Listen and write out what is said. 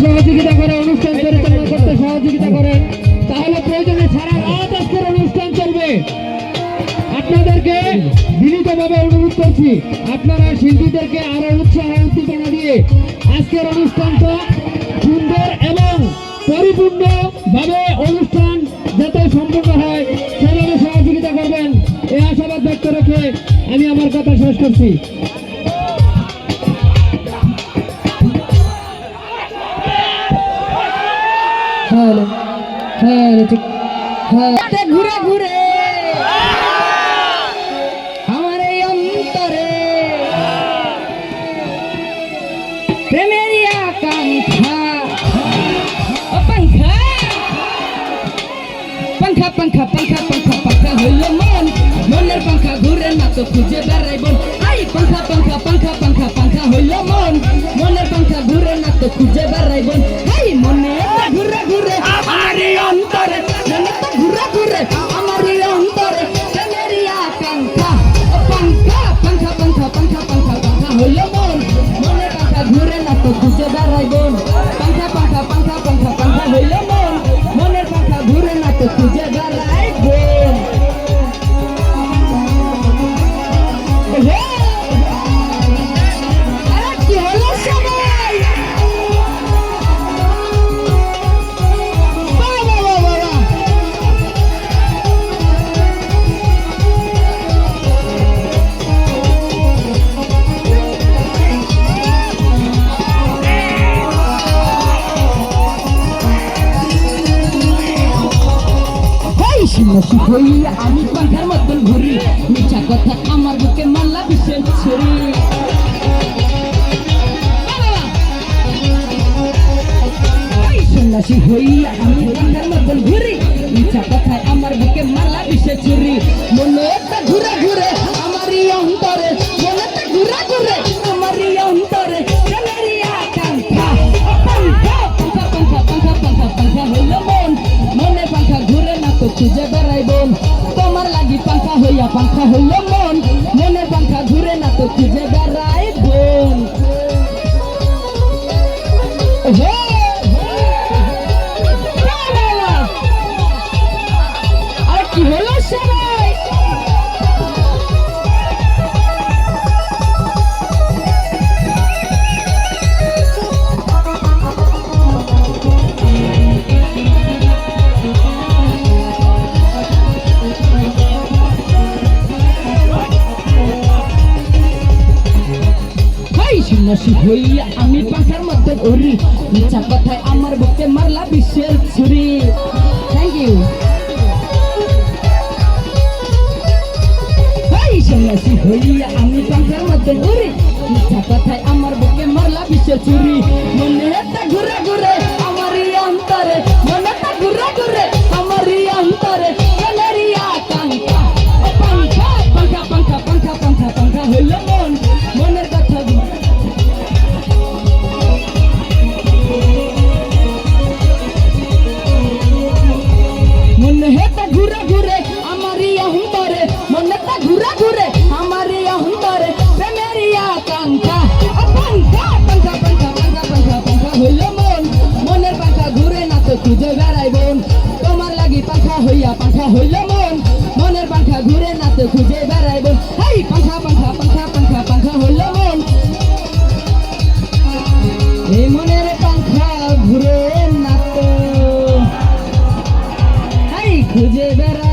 সহযোগিতা করে অনুষ্ঠান পরিচালনা করতে সহযোগিতা করেন, তাহলে প্রয়োজনে সারা রাত আজকের অনুষ্ঠান চলবে। আপনাদেরকে বিনীতভাবে অনুরোধ করছি, আপনারা শিল্পীদেরকে আরো উৎসাহ উদ্দীপনা দিয়ে আজকের অনুষ্ঠানটা সুন্দর এবং পরিপূর্ণ ভাবে অনুষ্ঠান যাতে সম্পূর্ণ হয় সেভাবে সহযোগিতা করবেন, এই আশাবাদ ব্যক্ত রেখে আমি আমার কথা শেষ করছি। ঘুরে ঘুরে আমার এই অন্তরে প্রেমের আকাঙ্ক্ষা পাঙ্খা পাঙ্খা পাঙ্খা পাঙ্খা পাঙ্খা পাঙ্খা হইল মন, মনের পাঙ্খা ঘুরে না তো খুঁজে বেড়াইব। আই পাঙ্খা পাঙ্খা পাঙ্খা পাঙ্খা পাঙ্খা হইল মন, মনের পাঙ্খা ঘুরে না তো খুঁজে বেড়াইব। এই মনে ঘুরে ঘুরে আমার এই অন্তরে, ঘুরে ঘুরে আমার এই অন্তরে প্রেমের আকাঙ্ক্ষা পাঙ্খা পাঙ্খা পাঙ্খা পাঙ্খা পাঙ্খা পাঙ্খা হইল মন, মনের পাঙ্খা ঘুরে না তো খুঁজে বেড়াইব। পাঙ্খা পাঙ্খা পাঙ্খা পাঙ্খা পাঙ্খা হইল মন, মনের পাঙ্খা ঘুরে না তো খুঁজে বেড়াইব। কি হলো সবাই? আমি পাঙ্খার মতন ঘুরি, মিঠা কথা আমার বুকে মাল্লা বিশেষ ছুরি। সন্ন্যাসী হইয়া আমি পাঙ্খার মতন ঘুরি, মিঠা কথায় আমার বুকে মাল্লা বিশেষ ছুরি। মনে একটা ঘুরে ঘুরে আমারই অন্তরে, মনে একটা ঘুরে ঘুরে আমারই অন্তরে প্রেমেরই আকাঙ্ক্ষা পাঙ্খা পাঙ্খা পাঙ্খা পাঙ্খা পাঙ্খা পাঙ্খা হইল মন, মনে পাঙ্খা ঘুরে না তো খুঁজে বেড়াইব। তোমার লাগি পাঙ্খা হইয়া পাঙ্খা হইল মন, মনের পাঙ্খা ঘুরে না তো খুঁজে বেড়াইব। আর কি হলো সবাই? সন্ন্যাসী হইয়া আমি পাখার মধ্যে ঘুরি, মিথ্যা কথায় আমার বুকে মারলা বিশ্বের ছুরি। Thank you. সন্ন্যাসী হইয়া আমি পাখার মধ্যে ঘুরি, মিথ্যা কথায় আমার বুকে মারলা বিশ্বের ছুরি। মনে একটা ঘুরে ঘুরে আমারই অন্তরে, মনে একটা ঘুরে ঘুরে আমারই অন্তরে প্রেমেরই আকাঙ্ক্ষা পাঙ্খা পাঙ্খা পাঙ্খা পাঙ্খা পাঙ্খা পাঙ্খা হইল মন, মনের কথা মনে হেটা ঘুরে ঘুরে আমারই অন্তরে, মনেটা ঘুরে ঘুরে আমারই অন্তরে প্রেমেরই আকাঙ্ক্ষা পাঙ্খা পাঙ্খা পাঙ্খা পাঙ্খা পাঙ্খা পাঙ্খা হইল মন, মনের পাঙ্খা ঘুরে না তো খুঁজে বেড়াইব। তোমার লাগি পাঙ্খা হইয়া পাঙ্খা হইল মন, মনের পাঙ্খা ঘুরে না তো খুঁজে বেড়াইব। এই পাঙ্খা পাঙ্খা পাঙ্খা পাঙ্খা পাঙ্খা হইল মন, এই মনের পাঙ্খা ঘুরে না তো খুঁজে বেড়া